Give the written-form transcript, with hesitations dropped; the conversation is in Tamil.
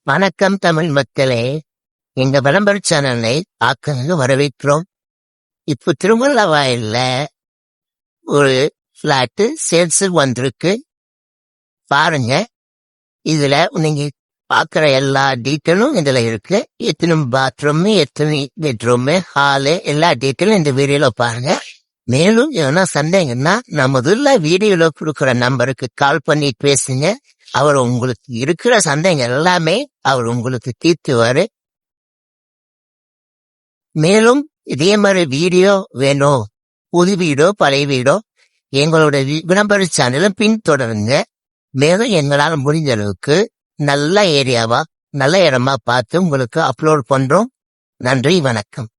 வணக்கம் தமிழ் மக்களே, எங்க விளம்பர சேனலை ஆக்கங்க வரவேற்கிறோம். இப்போ திருமலவாயில்ல ஒரு பிளாட் சேல்ஸ் வந்திருக்கு பாருங்க. இதுல நீங்க பாக்குற எல்லா டீட்டெயிலும் இதுல இருக்கு. எத்தனை பாத்ரூம், எத்தனை பெட்ரூம், ஹாலு, எல்லா டீட்டெயிலும் இந்த வீடியோல பாருங்க. மேலும் எதனா சந்தேகம்னா நமதுள்ள வீடியோல கொடுக்குற நம்பருக்கு கால் பண்ணி பேசுங்க. அவர் உங்களுக்கு இருக்கிற சந்தேகம் எல்லாமே அவர் உங்களுக்கு தீர்த்துவாரு. மேலும் இதே மாதிரி வீடியோ வேணும், புது வீடோ பழைய வீடோ, எங்களோட விளம்பர சேனலும் பின்தொடருங்க. மேலும் எங்களால் முடிஞ்ச அளவுக்கு நல்ல ஏரியாவா நல்ல இடமா பார்த்து உங்களுக்கு அப்லோட் பண்றோம். நன்றி, வணக்கம்.